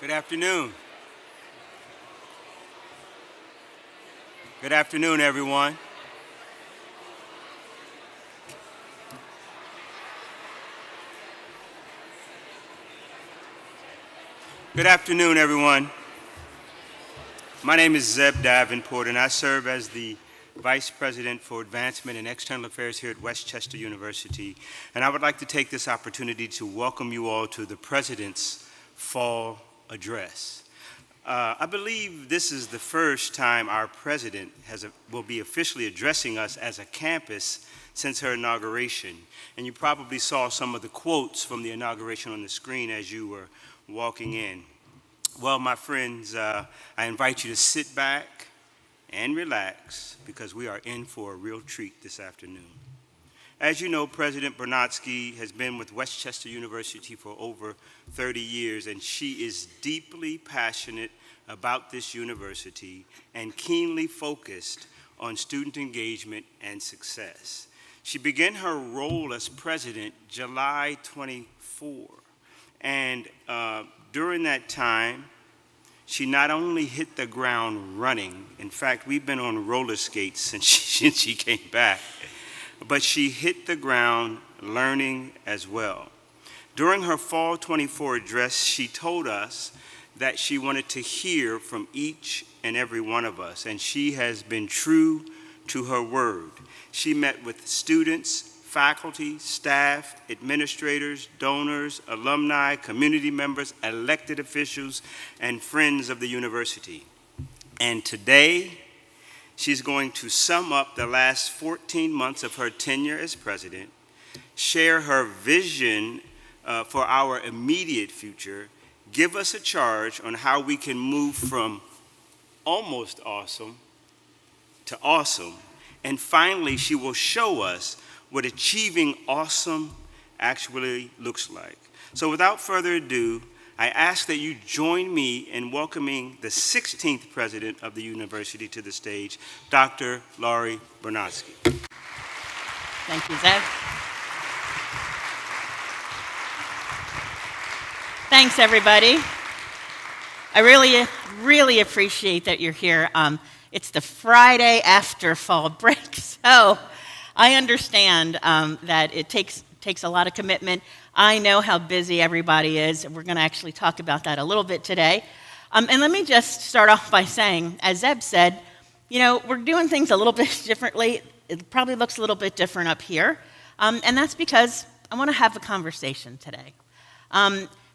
Good afternoon. Good afternoon, everyone. Good afternoon, everyone. My name is Zeb Davenport, and I serve as the Vice President for Advancement and External Affairs here at Westchester University. And I would like to take this opportunity to welcome you all to the President's Fall Address. I believe this is the first time our President will be officially addressing us as a campus since her inauguration. And you probably saw some of the quotes from the inauguration on the screen as you were walking in. Well, my friends, I invite you to sit back and relax because we are in for a real treat this afternoon. As you know, President Bernotsky has been with Westchester University for over 30 years, and she is deeply passionate about this university and keenly focused on student engagement and success. She began her role as president July 24, and during that time, she not only hit the ground running, in fact, we've been on roller skates since she came back, but she hit the ground learning as well. During her Fall 24 address, she told us that she wanted to hear from each and every one of us, and she has been true to her word. She met with students, faculty, staff, administrators, donors, alumni, community members, elected officials, and friends of the university. And today, she's going to sum up the last 14 months of her tenure as president, share her vision for our immediate future, give us a charge on how we can move from almost awesome to awesome, and finally, she will show us what achieving awesome actually looks like. So without further ado, I ask that you join me in welcoming the 16th president of the university to the stage, Dr. Laurie Bernotsky. Thank you, Zeb. Thanks, everybody. I really appreciate that you're here. It's the Friday after fall break, so I understand that it takes a lot of commitment. I know how busy everybody is, and we're going to actually talk about that a little bit today. And let me just start off by saying, as Zeb said, we're doing things a little bit differently. It probably looks a little bit different up here, and that's because I want to have a conversation today.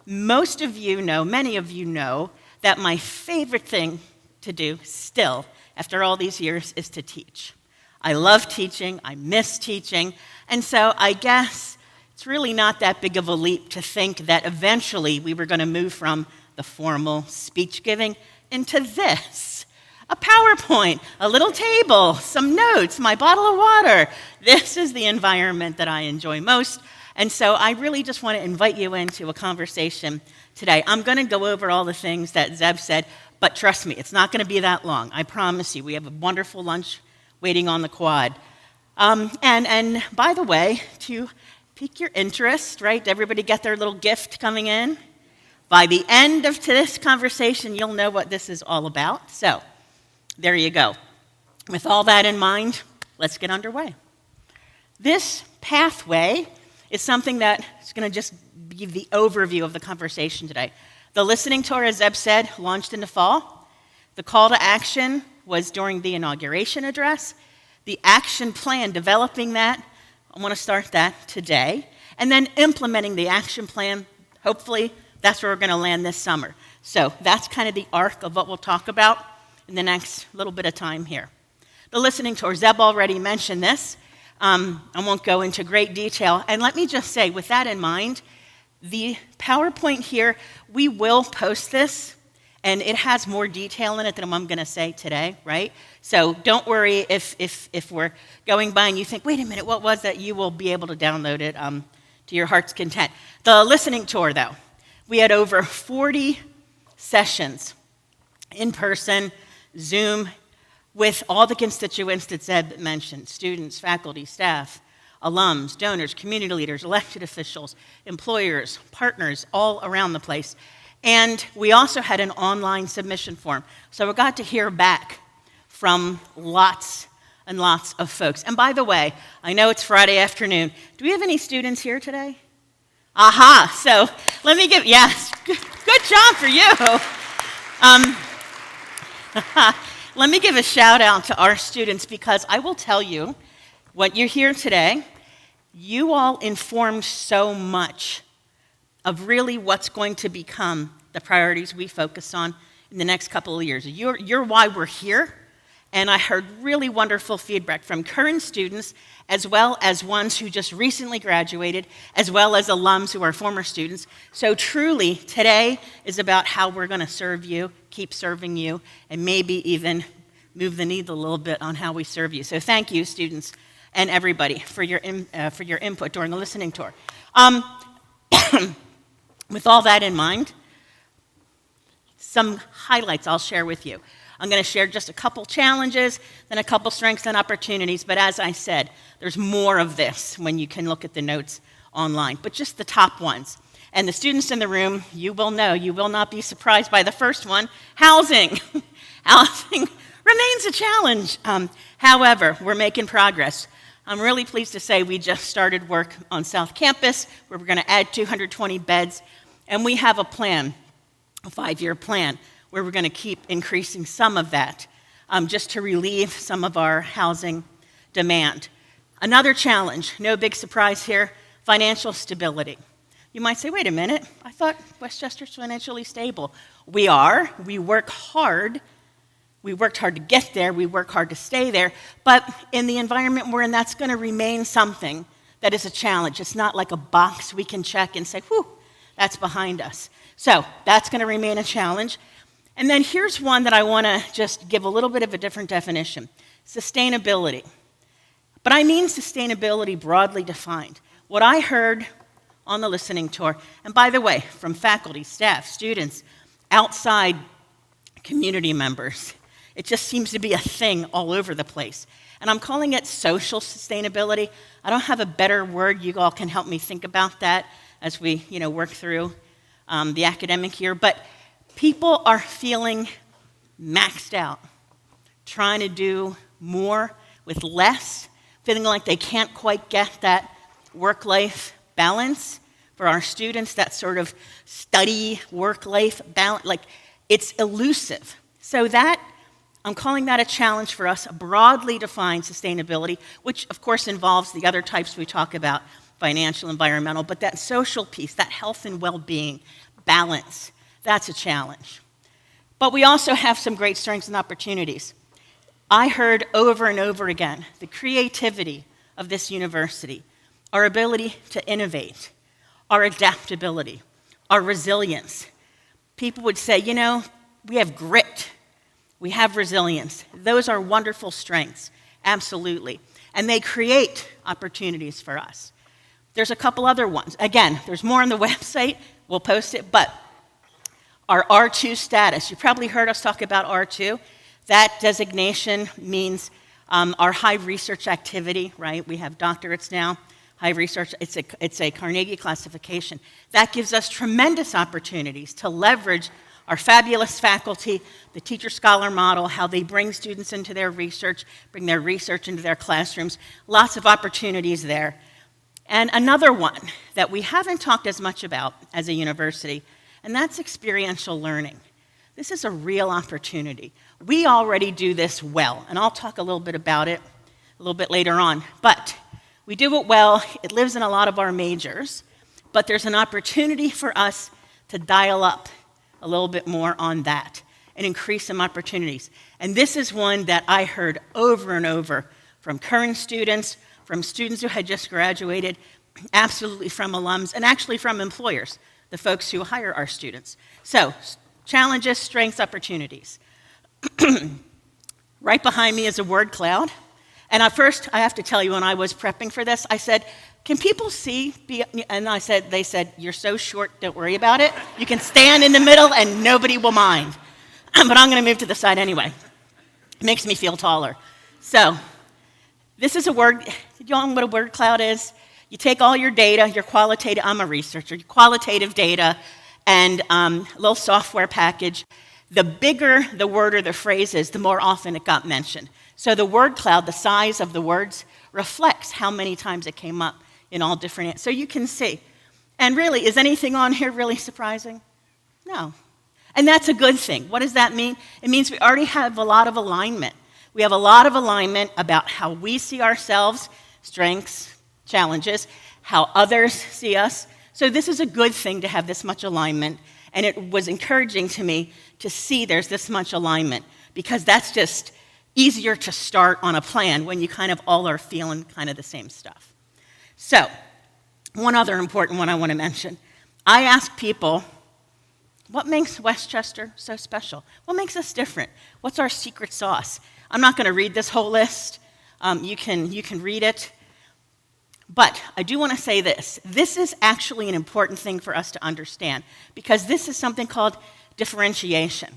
Most of you know, many of you know, that my favorite thing to do still, after all these years, is to teach. I love teaching, I miss teaching, and so I guess it's really not that big of a leap to think that eventually we were going to move from the formal speech giving into this. A PowerPoint, a little table, some notes, my bottle of water. This is the environment that I enjoy most, and so I really just want to invite you into a conversation today. I'm going to go over all the things that Zeb said, but trust me, it's not going to be that long. I promise you. We have a wonderful lunch waiting on the quad. And by the way, to pique your interest, right? Did everybody get their little gift coming in? By the end of this conversation, you'll know what this is all about. So there you go. With all that in mind, let's get underway. This pathway is something that is going to just give the overview of the conversation today. The listening tour, as Zeb said, launched in the fall. The call to action was during the inauguration address. The action plan, developing that, I want to start that today. And then implementing the action plan, hopefully that's where we're going to land this summer. So that's kind of the arc of what we'll talk about in the next little bit of time here. The listening tour, Zeb already mentioned this. I won't go into great detail. And let me just say, with that in mind, the PowerPoint here, we will post this, and it has more detail in it than I'm going to say today, right? So don't worry if we're going by and you think, wait a minute, what was that? You will be able to download it to your heart's content. The listening tour, though, we had over 40 sessions in person, Zoom, with all the constituents that Zeb mentioned, students, faculty, staff, alums, donors, community leaders, elected officials, employers, partners, all around the place. And we also had an online submission form. So we got to hear back from lots and lots of folks. And by the way, I know it's Friday afternoon. Do we have any students here today? Aha, so let me give, yes, good job for you. Let me give a shout out to our students because I will tell you what you're here today. You all informed so much of really what's going to become the priorities we focus on in the next couple of years. You're why we're here, and I heard really wonderful feedback from current students as well as ones who just recently graduated, as well as alums who are former students. So truly, today is about how we're going to serve you, keep serving you, and maybe even move the needle a little bit on how we serve you. So thank you, students and everybody, for your input during the listening tour. With all that in mind, some highlights I'll share with you. I'm going to share just a couple challenges, then a couple strengths and opportunities, but as I said, there's more of this when you can look at the notes online, but just the top ones. And the students in the room, you will know, you will not be surprised by the first one, housing. Housing remains a challenge. However, we're making progress. I'm really pleased to say we just started work on South Campus, where we're going to add 220 beds, and we have a plan, a 5-year plan, where we're going to keep increasing some of that, just to relieve some of our housing demand. Another challenge, no big surprise here, financial stability. You might say, wait a minute, I thought Westchester's financially stable. We are. We work hard. We worked hard to get there. We work hard to stay there. But in the environment we're in, that's going to remain something that is a challenge. It's not like a box we can check and say, whew, that's behind us. So that's going to remain a challenge. And then here's one that I want to just give a little bit of a different definition. Sustainability. But I mean sustainability broadly defined. What I heard on the listening tour, and by the way, from faculty, staff, students, outside community members, it just seems to be a thing all over the place. And I'm calling it social sustainability. I don't have a better word. You all can help me think about that as we work through the academic year. But people are feeling maxed out, trying to do more with less, feeling like they can't quite get that work-life balance. For our students, that sort of study work-life balance, like it's elusive. So that, I'm calling that a challenge for us, a broadly defined sustainability, which of course involves the other types we talk about, financial, environmental, but that social piece, that health and well-being, balance, that's a challenge. But we also have some great strengths and opportunities. I heard over and over again the creativity of this university, our ability to innovate, our adaptability, our resilience. People would say, we have grit, we have resilience. Those are wonderful strengths, absolutely. And they create opportunities for us. There's a couple other ones. Again, there's more on the website, we'll post it, but our R2 status. You probably heard us talk about R2. That designation means our high research activity, right? We have doctorates now, high research. It's a Carnegie classification. That gives us tremendous opportunities to leverage our fabulous faculty, the teacher-scholar model, how they bring students into their research, bring their research into their classrooms. Lots of opportunities there. And another one that we haven't talked as much about as a university, and that's experiential learning. This is a real opportunity. We already do this well, and I'll talk a little bit about it a little bit later on. But we do it well. It lives in a lot of our majors, but there's an opportunity for us to dial up a little bit more on that and increase some opportunities. And this is one that I heard over and over from current students, from students who had just graduated, absolutely from alums, and actually from employers, the folks who hire our students. So, challenges, strengths, opportunities. Right behind me is a word cloud. And at first, I have to tell you, when I was prepping for this, I said, can people see? And they said, you're so short, don't worry about it. You can stand in the middle and nobody will mind. But I'm going to move to the side anyway. It makes me feel taller. So, this is a word, you know what a word cloud is? You take all your data, your qualitative, I'm a researcher, your qualitative data, and a little software package. The bigger the word or the phrase is, the more often it got mentioned. So the word cloud, the size of the words, reflects how many times it came up in all different. So you can see. And really, is anything on here really surprising? No. And that's a good thing. What does that mean? It means we already have a lot of alignment. We have a lot of alignment about how we see ourselves, strengths, challenges, how others see us. So this is a good thing to have this much alignment. And it was encouraging to me to see there's this much alignment, because that's just easier to start on a plan when you kind of all are feeling kind of the same stuff. So, one other important one I want to mention. I ask people, what makes Westchester so special? What makes us different? What's our secret sauce? I'm not going to read this whole list. You can read it. But I do want to say this. This is actually an important thing for us to understand, because this is something called differentiation.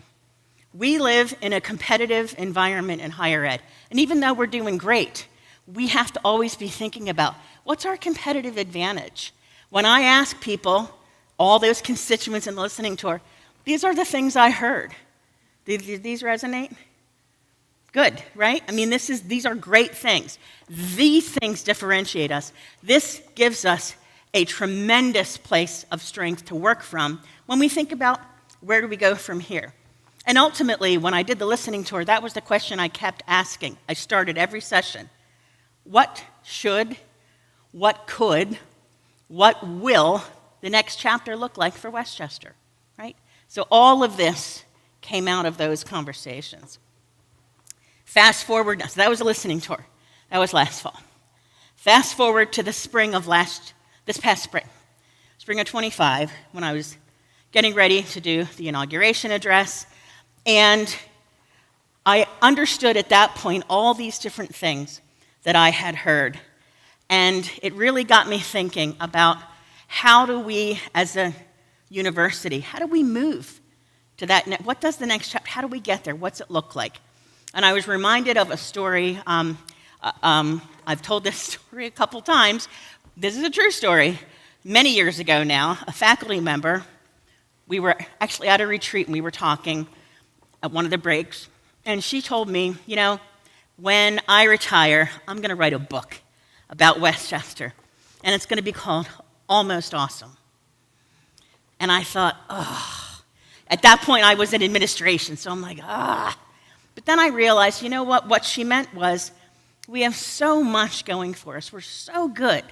We live in a competitive environment in higher ed. And even though we're doing great, we have to always be thinking about what's our competitive advantage. When I ask people, all those constituents in the listening tour, these are the things I heard. These resonate? Good, right? I mean, these are great things. These things differentiate us. This gives us a tremendous place of strength to work from when we think about where do we go from here. And ultimately, when I did the listening tour, that was the question I kept asking. I started every session. What should, what could, what will the next chapter look like for Westchester, right? So all of this came out of those conversations. Fast forward, so that was a listening tour. That was last fall. Fast forward to the spring of this past spring, spring of 25, when I was getting ready to do the inauguration address. And I understood at that point all these different things that I had heard. And it really got me thinking about how do we, as a university, how do we move to that? What does the next chapter, how do we get there? What's it look like? And I was reminded of a story. I've told this story a couple times. This is a true story. Many years ago now, a faculty member, we were actually at a retreat and we were talking at one of the breaks, and she told me, you know, when I retire, I'm going to write a book about Westchester, and it's going to be called Almost Awesome. And I thought, oh. At that point, I was in administration, so I'm like, ah. But then I realized, you know what? What she meant was, we have so much going for us. We're so good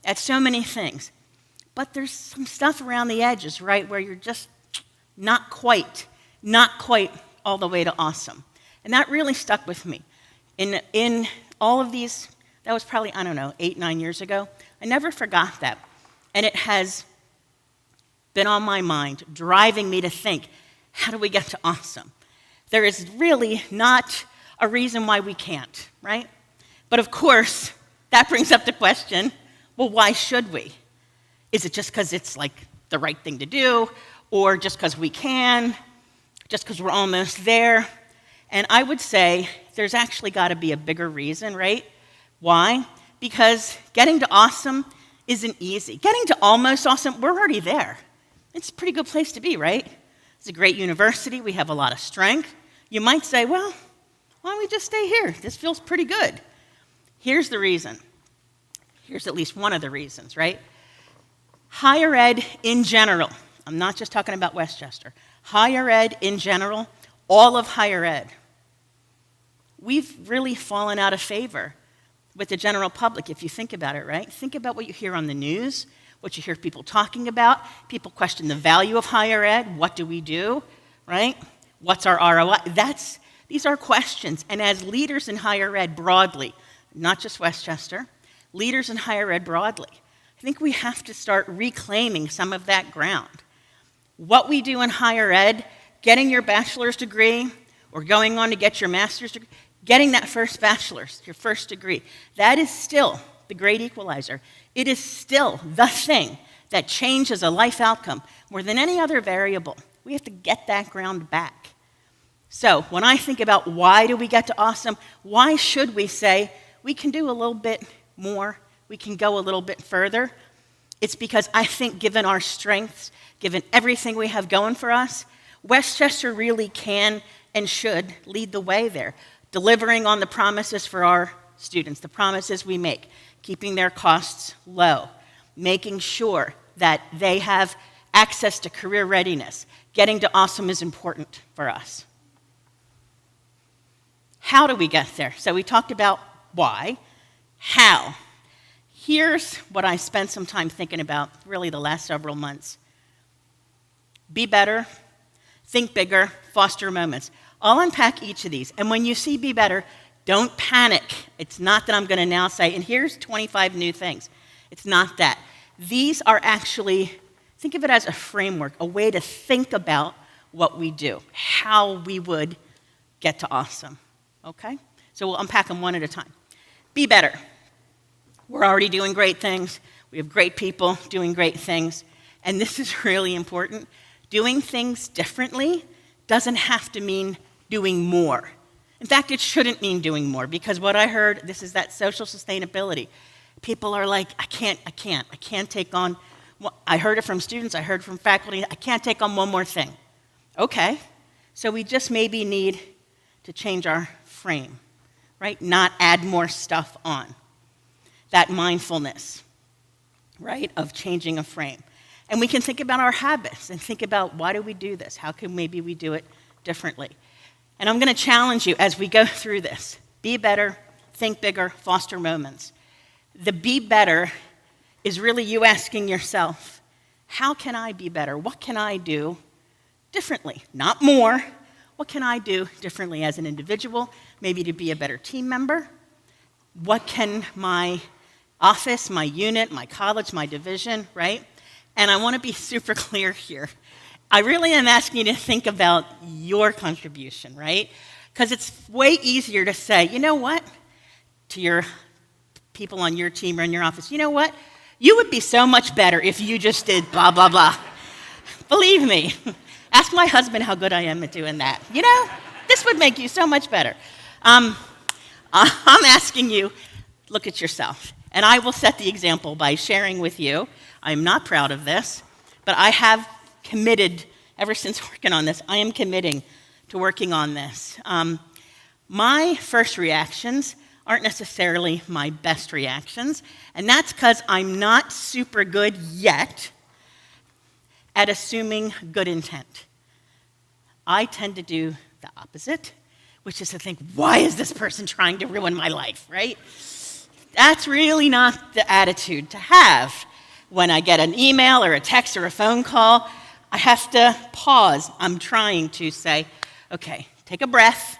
at so many things. But there's some stuff around the edges, right, where you're just not quite all the way to awesome. And that really stuck with me. In all of these, that was probably, 8, 9 years ago. I never forgot that. And it has been on my mind, driving me to think, how do we get to awesome? There is really not a reason why we can't, right? But of course, that brings up the question, well, why should we? Is it just because it's like the right thing to do, or just because we can, just because we're almost there? And I would say there's actually got to be a bigger reason, right? Why? Because getting to awesome isn't easy. Getting to almost awesome, we're already there. It's a pretty good place to be, right? It's a great university. We have a lot of strength. You might say, well, why don't we just stay here? This feels pretty good. Here's the reason. Here's at least one of the reasons, right? Higher ed in general, I'm not just talking about Westchester, higher ed in general, all of higher ed, we've really fallen out of favor with the general public, if you think about it, right? Think about what you hear on the news, what you hear people talking about. People question the value of higher ed. What do we do, right? What's our ROI? These are questions. And as leaders in higher ed broadly, not just Westchester, leaders in higher ed broadly, I think we have to start reclaiming some of that ground. What we do in higher ed, getting your bachelor's degree or going on to get your master's degree, getting that first bachelor's, your first degree, that is still the great equalizer. It is still the thing that changes a life outcome more than any other variable. We have to get that ground back. So when I think about why do we get to awesome, why should we say we can do a little bit more, we can go a little bit further? It's because I think given our strengths, given everything we have going for us, Westchester really can and should lead the way there, delivering on the promises for our students, the promises we make, keeping their costs low, making sure that they have access to career readiness. Getting to awesome is important for us. How do we get there? So we talked about why. How? Here's what I spent some time thinking about really the last several months. Be better, think bigger, foster moments. I'll unpack each of these. And when you see be better, don't panic. It's not that I'm going to now say, and here's 25 new things. It's not that. These are actually, think of it as a framework, a way to think about what we do, how we would get to awesome. Okay? So we'll unpack them one at a time. Be better. We're already doing great things. We have great people doing great things. And this is really important. Doing things differently doesn't have to mean doing more. In fact, it shouldn't mean doing more, because what I heard, this is that social sustainability. People are like, I can't take on, I heard it from students, I heard from faculty, I can't take on one more thing. Okay, so we just maybe need to change our frame, right? Not add more stuff on. That mindfulness, right, of changing a frame. And we can think about our habits and think about, why do we do this? How can maybe we do it differently? And I'm going to challenge you as we go through this. Be better, think bigger, foster moments. The be better is really you asking yourself, how can I be better? What can I do differently? Not more. What can I do differently as an individual? Maybe to be a better team member. What can my office, my unit, my college, my division, right? And I want to be super clear here. I really am asking you to think about your contribution, right? Because it's way easier to say, you know what, to your people on your team or in your office, you know what, you would be so much better if you just did blah, blah, blah. Believe me, ask my husband how good I am at doing that. You know, this would make you so much better. I'm asking you, look at yourself. And I will set the example by sharing with you. I'm not proud of this, but I have committed, ever since working on this, I am committing to working on this. My first reactions aren't necessarily my best reactions, and that's because I'm not super good yet at assuming good intent. I tend to do the opposite, which is to think, why is this person trying to ruin my life, right? That's really not the attitude to have. When I get an email or a text or a phone call, I have to pause. I'm trying to say, okay, take a breath.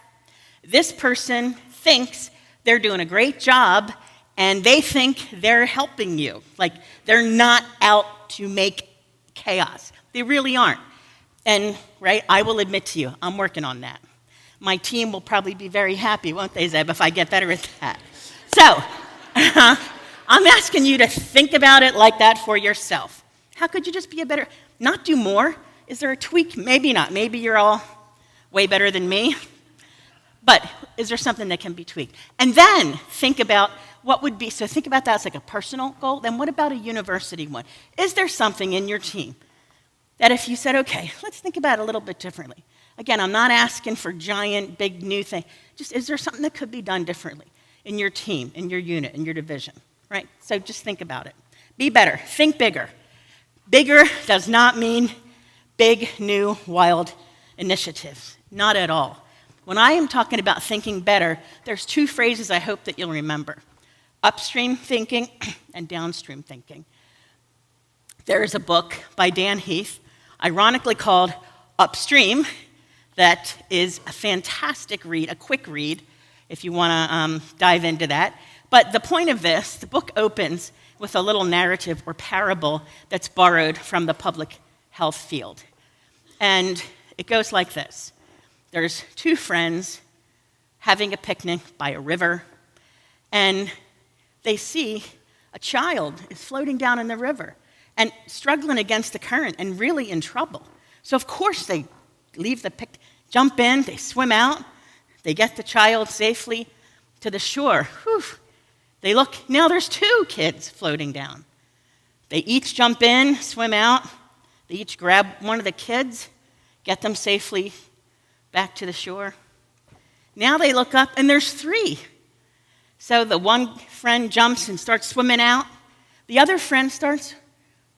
This person thinks they're doing a great job, and they think they're helping you. Like, they're not out to make chaos. They really aren't. And, right, I will admit to you, I'm working on that. My team will probably be very happy, won't they, Zeb, if I get better at that. So, I'm asking you to think about it like that for yourself. How could you just be a better, not do more? Is there a tweak? Maybe not. Maybe you're all way better than me. But is there something that can be tweaked? And then think about what would be, so think about that as like a personal goal. Then what about a university one? Is there something in your team that if you said, okay, let's think about it a little bit differently. Again, I'm not asking for giant, big, new thing. Just, is there something that could be done differently in your team, in your unit, in your division, right? So just think about it. Be better. Think bigger. Bigger does not mean big, new, wild initiatives. Not at all. When I am talking about thinking better, there's two phrases I hope that you'll remember. Upstream thinking and downstream thinking. There is a book by Dan Heath, ironically called Upstream, that is a fantastic read, a quick read, if you want to dive into that. But the point of this, the book opens with a little narrative or parable that's borrowed from the public health field. And it goes like this. There's two friends having a picnic by a river, and they see a child is floating down in the river and struggling against the current and really in trouble. So of course they leave the picnic, jump in, they swim out, they get the child safely to the shore. Whew. They look, now there's two kids floating down. They each jump in, swim out. They each grab one of the kids, get them safely back to the shore. Now they look up, and there's 3. So the one friend jumps and starts swimming out. The other friend starts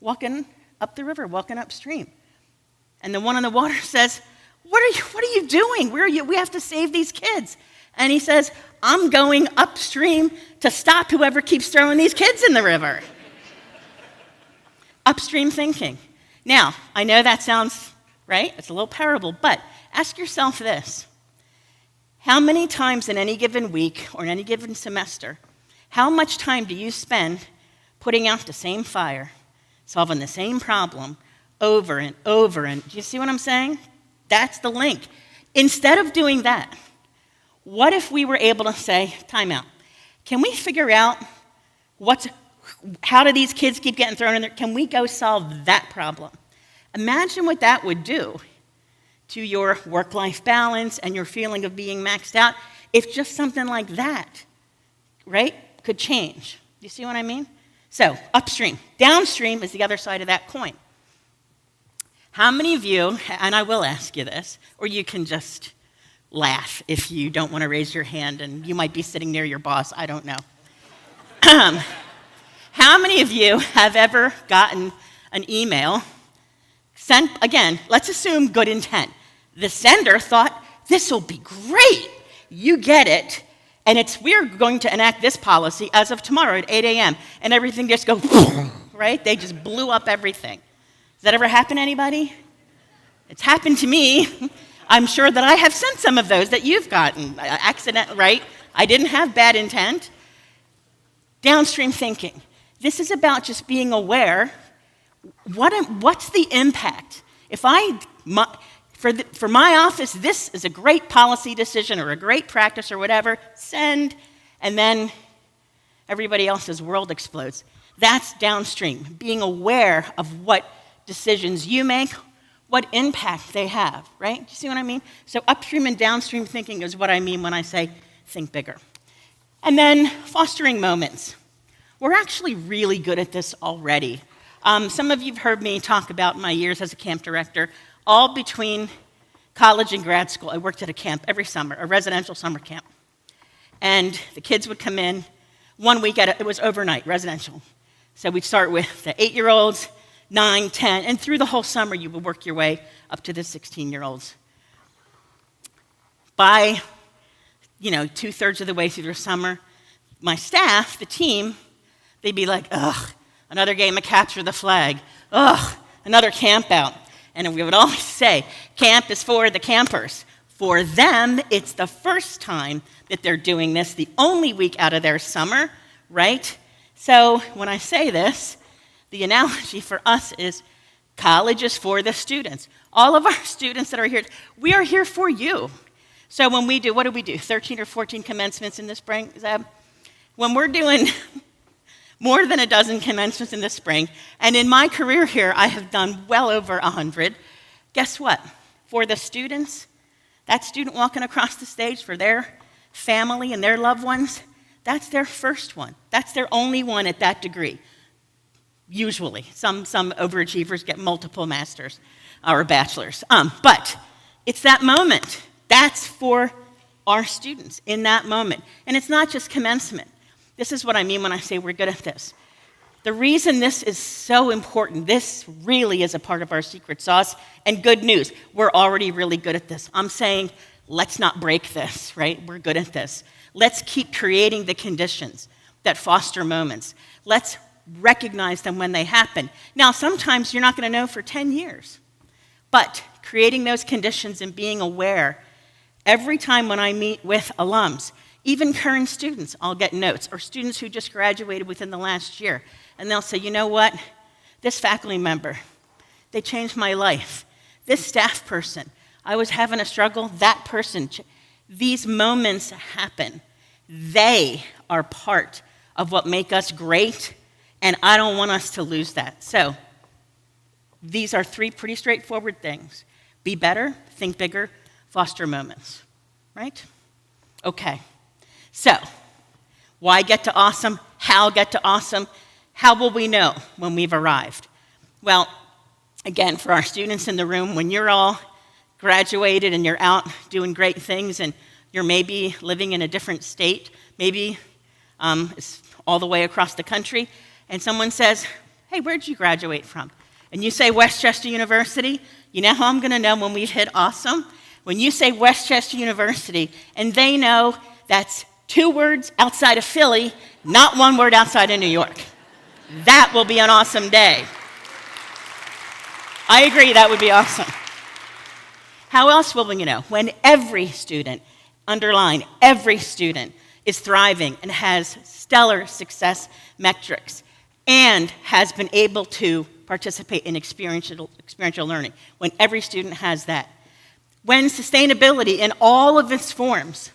walking up the river, walking upstream. And the one in the water says, what are you doing? Where are you? We have to save these kids. And he says, I'm going upstream to stop whoever keeps throwing these kids in the river. Upstream thinking. Now, I know that sounds, right? It's a little parable, but ask yourself this. How many times in any given week or in any given semester, how much time do you spend putting out the same fire, solving the same problem over and over? And do you see what I'm saying? That's the link. Instead of doing that, what if we were able to say, time out, can we figure out how do these kids keep getting thrown in there? Can we go solve that problem? Imagine what that would do to your work-life balance and your feeling of being maxed out if just something like that, right, could change. Do you see what I mean? So, upstream. Downstream is the other side of that coin. How many of you, and I will ask you this, or you can just laugh if you don't want to raise your hand, and you might be sitting near your boss, I don't know. How many of you have ever gotten an email sent, again, let's assume good intent. The sender thought, this will be great. You get it, and we're going to enact this policy as of tomorrow at 8 a.m., and everything just goes, right? They just blew up everything. Does that ever happen to anybody? It's happened to me. I'm sure that I have sent some of those that you've gotten. Accident, right? I didn't have bad intent. Downstream thinking. This is about just being aware. What's the impact? If for my office, this is a great policy decision or a great practice or whatever, send, and then everybody else's world explodes. That's downstream, being aware of what decisions you make, what impact they have, right? Do you see what I mean? So upstream and downstream thinking is what I mean when I say think bigger. And then fostering moments. We're actually really good at this already. Some of you have heard me talk about my years as a camp director. All between college and grad school, I worked at a camp every summer, a residential summer camp. And the kids would come in 1 week, it was overnight, residential. So we'd start with the 8-year-olds, 9, 10, and through the whole summer, you would work your way up to the 16-year-olds. By, 2/3 of the way through the summer, my staff, the team, they'd be like, ugh, another game of capture the flag. Ugh, another camp out. And we would always say, camp is for the campers. For them, it's the first time that they're doing this, the only week out of their summer, right? So when I say this, the analogy for us is college is for the students. All of our students that are here, we are here for you. So when we do, what do we do? 13 or 14 commencements in the spring, Zeb? When we're doing more than a dozen commencements in the spring, and in my career here, I have done well over 100. Guess what? For the students, that student walking across the stage for their family and their loved ones, that's their first one. That's their only one at that degree. Usually. Some overachievers get multiple masters or bachelors. But it's that moment. That's for our students in that moment. And it's not just commencement. This is what I mean when I say we're good at this. The reason this is so important, this really is a part of our secret sauce, and good news, we're already really good at this. I'm saying, let's not break this, right? We're good at this. Let's keep creating the conditions that foster moments. Let's recognize them when they happen. Now, sometimes you're not going to know for 10 years, but creating those conditions and being aware, every time when I meet with alums, even current students, I'll get notes, or students who just graduated within the last year, and they'll say, you know what, this faculty member, they changed my life. This staff person, I was having a struggle, that person, these moments happen. They are part of what make us great, and I don't want us to lose that. So these are 3 pretty straightforward things. Be better, think bigger, foster moments, right? Okay. So, why get to awesome? How get to awesome? How will we know when we've arrived? Well, again, for our students in the room, when you're all graduated and you're out doing great things and you're maybe living in a different state, maybe it's all the way across the country, and someone says, hey, where'd you graduate from? And you say Westchester University, you know how I'm going to know when we've hit awesome? When you say Westchester University, and they know that's 2 words outside of Philly, not 1 word outside of New York. That will be an awesome day. I agree, that would be awesome. How else will we know? When every student, underline, every student is thriving and has stellar success metrics and has been able to participate in experiential learning. When every student has that. When sustainability in all of its forms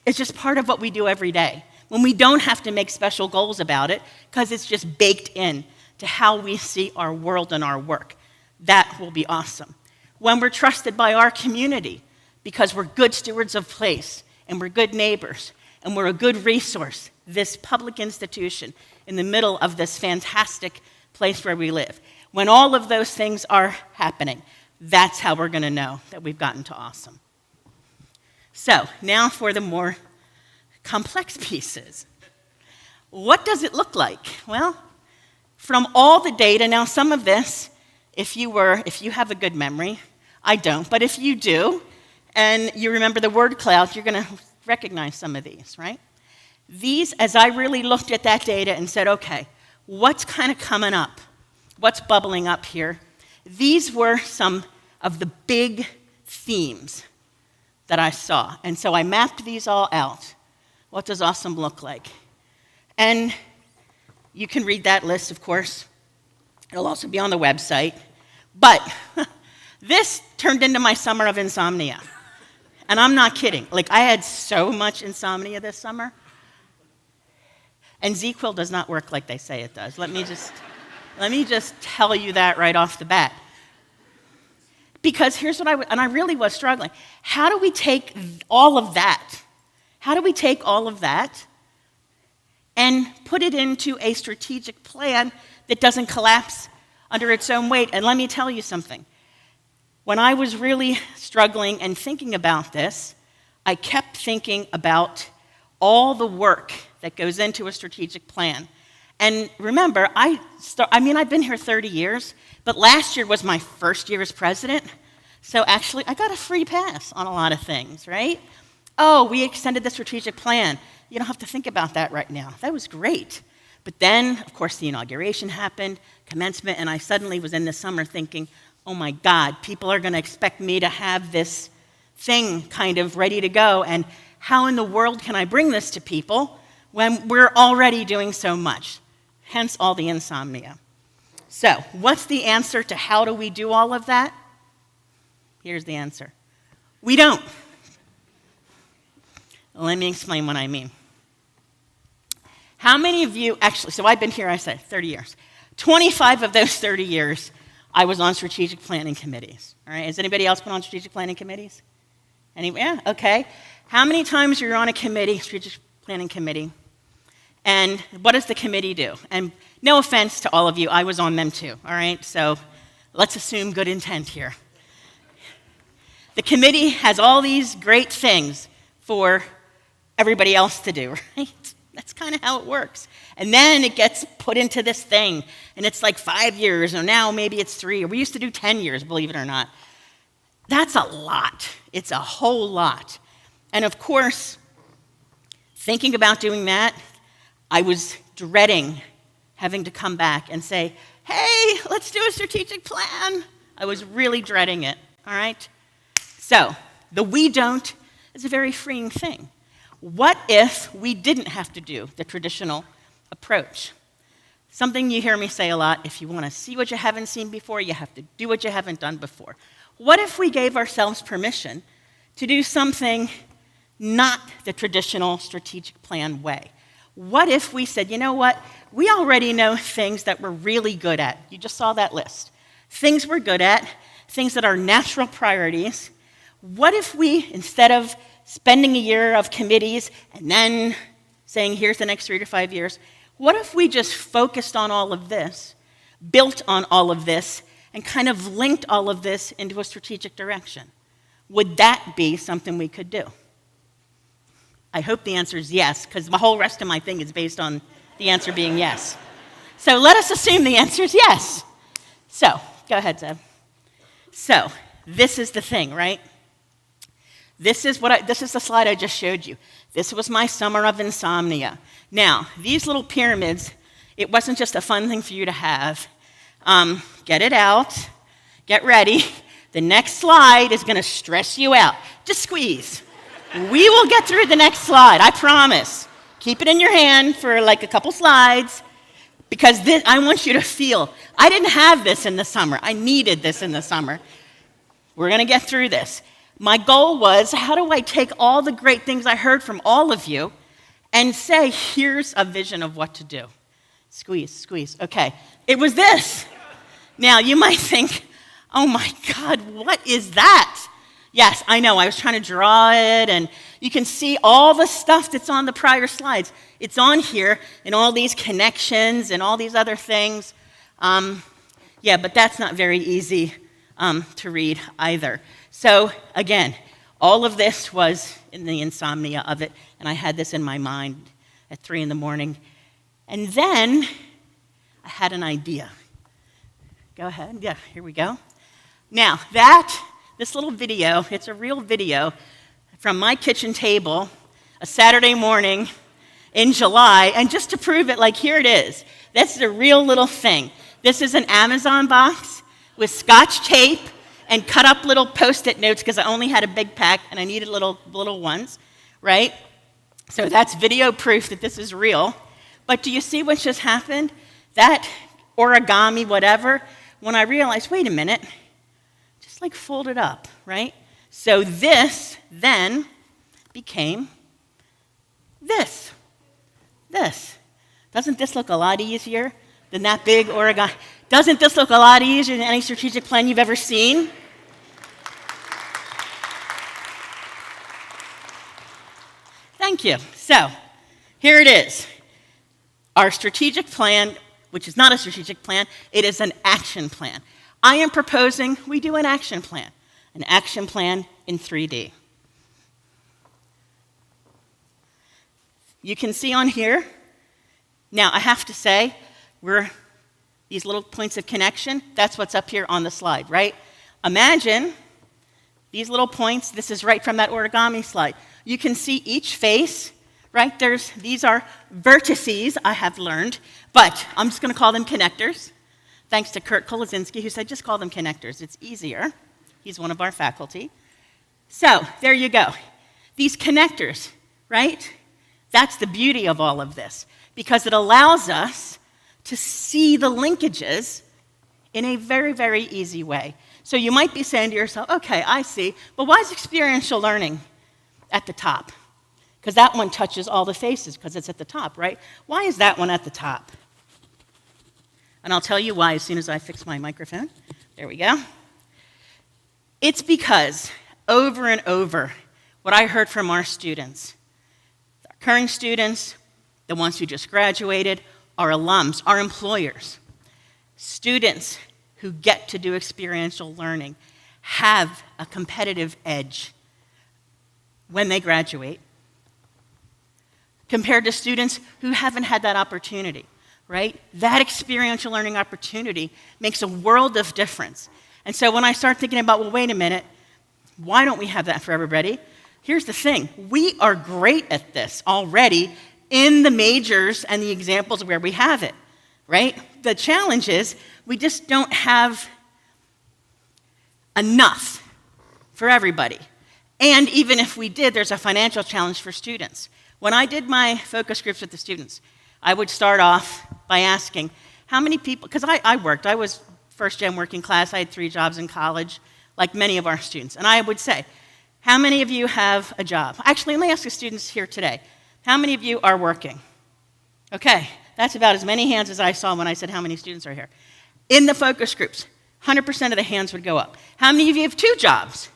is just part of what we do every day. When we don't have to make special goals about it because it's just baked in to how we see our world and our work. That will be awesome. When we're trusted by our community because we're good stewards of place and we're good neighbors and we're a good resource, this public institution in the middle of this fantastic place where we live. When all of those things are happening, that's how we're going to know that we've gotten to awesome. So now for the more complex pieces. What does it look like? Well, from all the data, now some of this, if you have a good memory, I don't, but if you do, and you remember the word cloud, you're going to recognize some of these, right? These, as I really looked at that data and said, okay, what's kind of coming up? What's bubbling up here? These were some of the big themes that I saw. And so I mapped these all out. What does awesome look like? And you can read that list, of course. It'll also be on the website. But this turned into my summer of insomnia. And I'm not kidding. Like, I had so much insomnia this summer. And ZQuil does not work like they say it does. Let me just tell you that right off the bat. Because here's what I really was struggling. How do we take all of that? How do we take all of that and put it into a strategic plan that doesn't collapse under its own weight? And let me tell you something. When I was really struggling and thinking about this, I kept thinking about all the work that goes into a strategic plan. And remember, I've been here 30 years, but last year was my first year as president, so actually I got a free pass on a lot of things, right? Oh, we extended the strategic plan. You don't have to think about that right now. That was great. But then, of course, the inauguration happened, commencement, and I suddenly was in the summer thinking, oh my God, people are going to expect me to have this thing kind of ready to go, and how in the world can I bring this to people when we're already doing so much? Hence all the insomnia. So, what's the answer to how do we do all of that? Here's the answer. We don't. Let me explain what I mean. How many of you, actually, so I've been here, I said, 30 years. 25 of those 30 years, I was on strategic planning committees. All right, has anybody else been on strategic planning committees? Yeah, okay. How many times you're on a committee, strategic planning committee, and what does the committee do? And no offense to all of you, I was on them too, all right? So let's assume good intent here. The committee has all these great things for everybody else to do, right? That's kind of how it works. And then it gets put into this thing, and it's like 5 years, or now maybe it's 3, or we used to do 10 years, believe it or not. That's a lot. It's a whole lot. And of course, thinking about doing that, I was dreading having to come back and say, hey, let's do a strategic plan. I was really dreading it, all right? So, the we don't is a very freeing thing. What if we didn't have to do the traditional approach? Something you hear me say a lot, if you want to see what you haven't seen before, you have to do what you haven't done before. What if we gave ourselves permission to do something not the traditional strategic plan way? What if we said, you know what, we already know things that we're really good at. You just saw that list. Things we're good at, things that are natural priorities. What if we, instead of spending a year of committees and then saying, here's the next 3 to 5 years, What if we just focused on all of this, built on all of this, and kind of linked all of this into a strategic direction? Would that be something we could do? I hope the answer is yes, because the whole rest of my thing is based on the answer being yes. So let us assume the answer is yes. So, go ahead, Zeb. So, this is the thing, right? This is the slide I just showed you. This was my summer of insomnia. Now, these little pyramids, it wasn't just a fun thing for you to have. Get it out. Get ready. The next slide is going to stress you out. Just squeeze. We will get through the next slide, I promise. Keep it in your hand for like a couple slides, because I want you to feel. I didn't have this in the summer. I needed this in the summer. We're going to get through this. My goal was, how do I take all the great things I heard from all of you and say, here's a vision of what to do? Squeeze, squeeze. Okay, it was this. Now, you might think, oh my God, what is that? Yes, I know, I was trying to draw it, and you can see all the stuff that's on the prior slides. It's on here, and all these connections and all these other things. Yeah, but that's not very easy to read either. So, again, all of this was in the insomnia of it, and I had this in my mind at 3 in the morning. And then I had an idea. Go ahead. Yeah, here we go. Now, this little video, it's a real video from my kitchen table, a Saturday morning in July, and just to prove it, like, here it is. This is a real little thing. This is an Amazon box with Scotch tape and cut up little Post-it notes, because I only had a big pack and I needed little ones, right? So that's video proof that this is real. But do you see what just happened? That origami, whatever, when I realized, wait a minute, just like fold it up, right? So this then became this. Doesn't this look a lot easier than that big origami? Doesn't this look a lot easier than any strategic plan you've ever seen? Thank you. So, here it is. Our strategic plan, which is not a strategic plan, it is an action plan. I am proposing we do an action plan in 3D. You can see on here, now I have to say, these little points of connection, that's what's up here on the slide, right? Imagine these little points, this is right from that origami slide. You can see each face, right? These are vertices, I have learned, but I'm just going to call them connectors. Thanks to Kurt Kolozinski, who said just call them connectors. It's easier. He's one of our faculty. So there you go. These connectors, right? That's the beauty of all of this, because it allows us to see the linkages in a very, very easy way. So you might be saying to yourself, okay, I see, but why is experiential learning at the top? Because that one touches all the faces, because it's at the top, right? Why is that one at the top? And I'll tell you why as soon as I fix my microphone. There we go. It's because over and over, what I heard from our students, our current students, the ones who just graduated, our alums, our employers, students who get to do experiential learning have a competitive edge when they graduate compared to students who haven't had that opportunity, right? That experiential learning opportunity makes a world of difference. And so when I start thinking about, well, wait a minute, why don't we have that for everybody? Here's the thing. We are great at this already in the majors and the examples where we have it, right? The challenge is we just don't have enough for everybody. And even if we did, there's a financial challenge for students. When I did my focus groups with the students, I would start off by asking, how many people, because I worked, I was first-gen working class, I had 3 jobs in college, like many of our students. And I would say, how many of you have a job? Actually, let me ask the students here today. How many of you are working? Okay, that's about as many hands as I saw when I said how many students are here. In the focus groups, 100% of the hands would go up. How many of you have 2 jobs?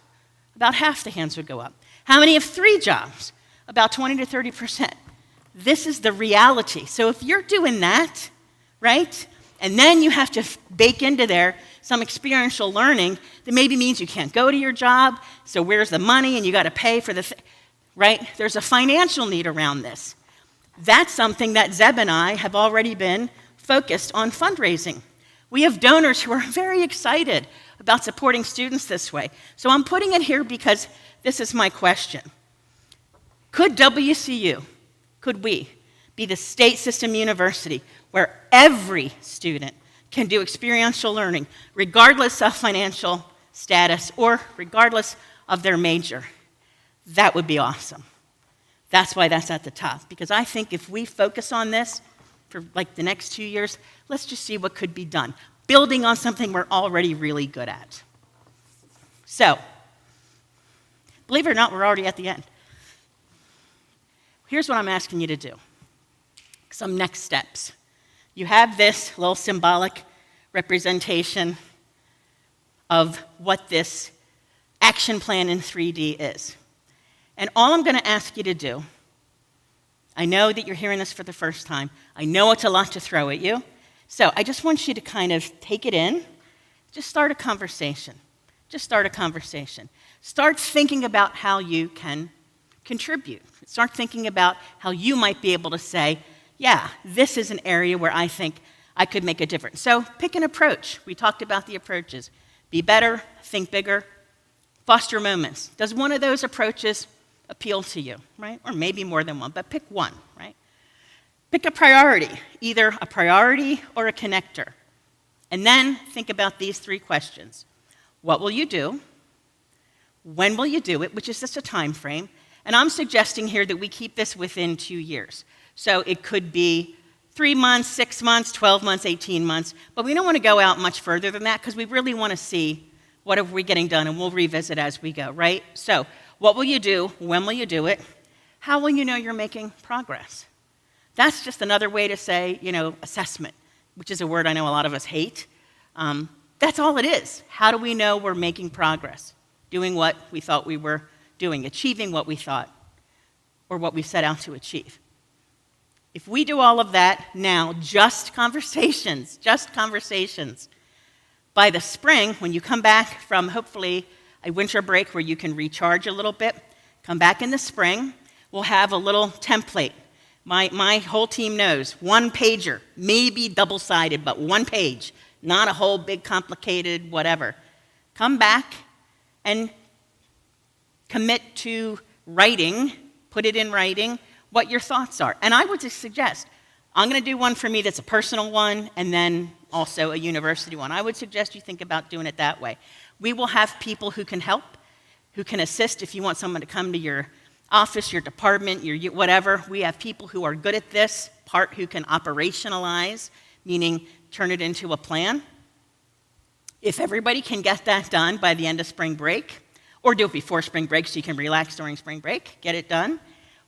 About half the hands would go up. How many have 3 jobs? About 20 to 30%. This is the reality. So if you're doing that, right, and then you have to bake into there some experiential learning that maybe means you can't go to your job, so where's the money, and you got to pay for the right? There's a financial need around this. That's something that Zeb and I have already been focused on fundraising. We have donors who are very excited about supporting students this way. So I'm putting it here because this is my question. Could WCU, could we, be the state system university where every student can do experiential learning, regardless of financial status or regardless of their major? That would be awesome. That's why that's at the top, because I think if we focus on this for like the next 2 years, let's just see what could be done, building on something we're already really good at. So, believe it or not, we're already at the end. Here's what I'm asking you to do. Some next steps. You have this little symbolic representation of what this action plan in 3D is. And all I'm going to ask you to do, I know that you're hearing this for the first time. I know it's a lot to throw at you. So I just want you to kind of take it in. Just start a conversation. Just start a conversation. Start thinking about how you can contribute. Start thinking about how you might be able to say, yeah, this is an area where I think I could make a difference. So pick an approach. We talked about the approaches. Be better, think bigger, foster moments. Does one of those approaches appeal to you, right? Or maybe more than one, but pick one, right? Pick a priority, either a priority or a connector. And then think about these 3 questions. What will you do? When will you do it, which is just a time frame. And I'm suggesting here that we keep this within 2 years. So it could be 3 months, 6 months, 12 months, 18 months, but we don't want to go out much further than that because we really want to see what are we getting done, and we'll revisit as we go, right? So what will you do? When will you do it? How will you know you're making progress? That's just another way to say, assessment, which is a word I know a lot of us hate. That's all it is. How do we know we're making progress? Doing what we thought we were doing, achieving what we thought, or what we set out to achieve. If we do all of that now, just conversations, by the spring, when you come back from hopefully a winter break where you can recharge a little bit, come back in the spring, we'll have a little template. My whole team knows, 1 pager, maybe double-sided, but 1 page, not a whole big complicated whatever. Come back and commit to writing, put it in writing, what your thoughts are. And I would just suggest, I'm going to do one for me that's a personal one, and then also a university one. I would suggest you think about doing it that way. We will have people who can help, who can assist if you want someone to come to your office, your department, your whatever. We have people who are good at this part who can operationalize, meaning turn it into a plan. If everybody can get that done by the end of spring break, or do it before spring break so you can relax during spring break, get it done,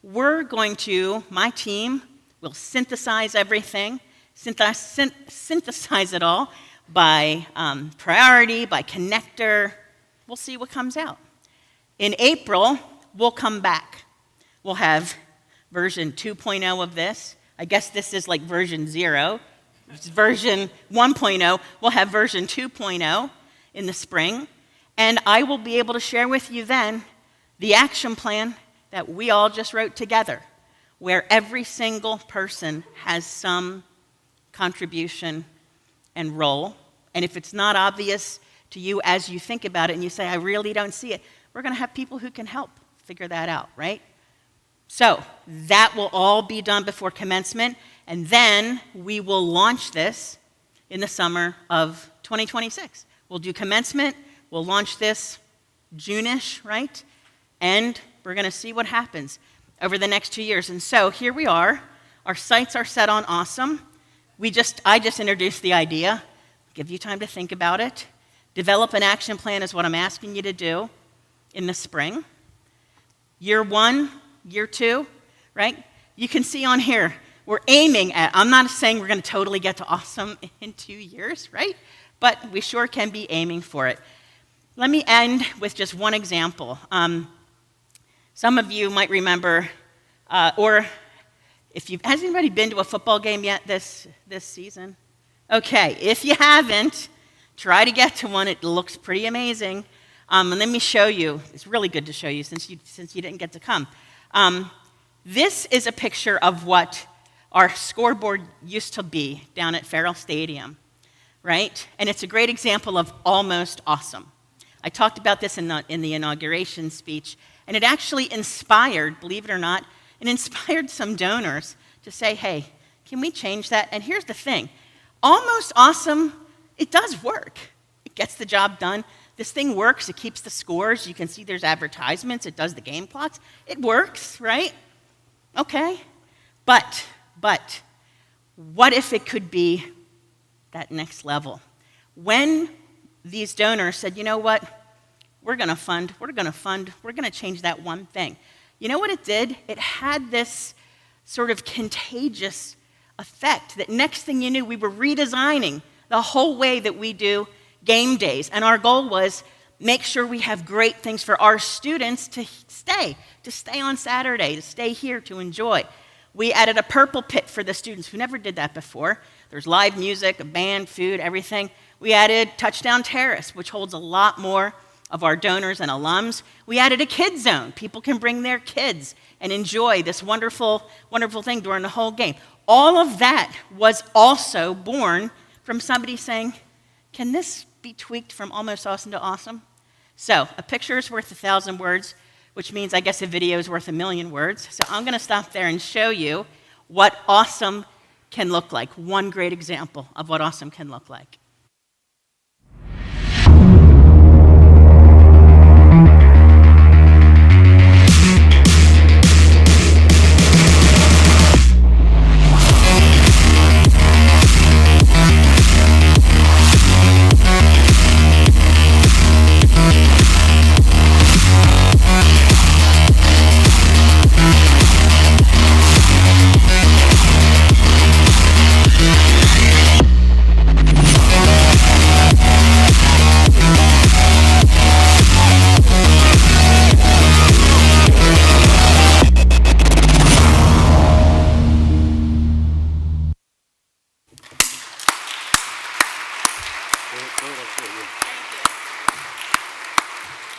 my team will synthesize everything, synthesize it all by priority, by connector. We'll see what comes out. In April, we'll come back. We'll have version 2.0 of this. I guess this is like version 0. It's version 1.0. We'll have version 2.0 in the spring. And I will be able to share with you then the action plan that we all just wrote together, where every single person has some contribution and role. And if it's not obvious to you as you think about it and you say, I really don't see it, we're going to have people who can help figure that out, right? So that will all be done before commencement, and then we will launch this in the summer of 2026. We'll do commencement, we'll launch this June-ish, right? And we're going to see what happens over the next 2 years. And so here we are. Our sights are set on awesome. I just introduced the idea. Give you time to think about it. Develop an action plan is what I'm asking you to do in the spring. Year 1, year 2, right? You can see on here, we're aiming at, I'm not saying we're going to totally get to awesome in 2 years, right? But we sure can be aiming for it. Let me end with just one example. Some of you might remember, or Has anybody been to a football game yet this season? Okay, if you haven't, try to get to one. It looks pretty amazing. And let me show you. It's really good to show you since you didn't get to come. This is a picture of what our scoreboard used to be down at Farrell Stadium, right? And it's a great example of almost awesome. I talked about this in the inauguration speech, and it actually inspired, believe it or not, it inspired some donors to say, hey, can we change that? And here's the thing. Almost awesome, it does work. It gets the job done. This thing works. It keeps the scores. You can see there's advertisements. It does the game plots. It works, right? Okay. But, what if it could be that next level? When these donors said, you know what, we're going to change that one thing. You know what it did? It had this sort of contagious effect that next thing you knew, we were redesigning the whole way that we do game days. And our goal was make sure we have great things for our students to stay on Saturday, to stay here, to enjoy. We added a purple pit for the students who never did that before. There's live music, a band, food, everything. We added Touchdown Terrace, which holds a lot more of our donors and alums. We added a kids zone. People can bring their kids and enjoy this wonderful, wonderful thing during the whole game. All of that was also born from somebody saying, can this be tweaked from almost awesome to awesome? So a picture is worth 1,000 words, which means I guess a video is worth 1,000,000 words. So I'm going to stop there and show you what awesome can look like. One great example of what awesome can look like.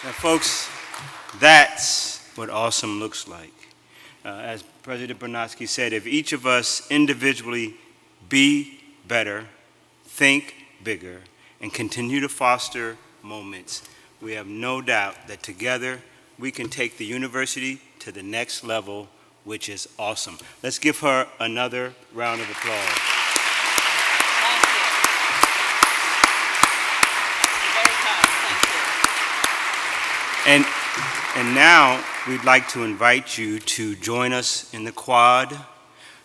Now, folks, that's what awesome looks like. As President Bernotsky said, if each of us individually be better, think bigger, and continue to foster moments, we have no doubt that together we can take the university to the next level, which is awesome. Let's give her another round of applause. And now we'd like to invite you to join us in the quad.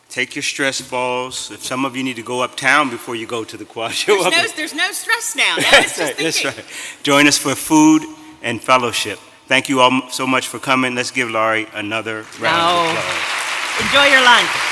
Take your stress balls. If some of you need to go uptown before you go to the quad, There's no stress now. That's right. Join us for food and fellowship. Thank you all so much for coming. Let's give Laurie another round of applause. Enjoy your lunch.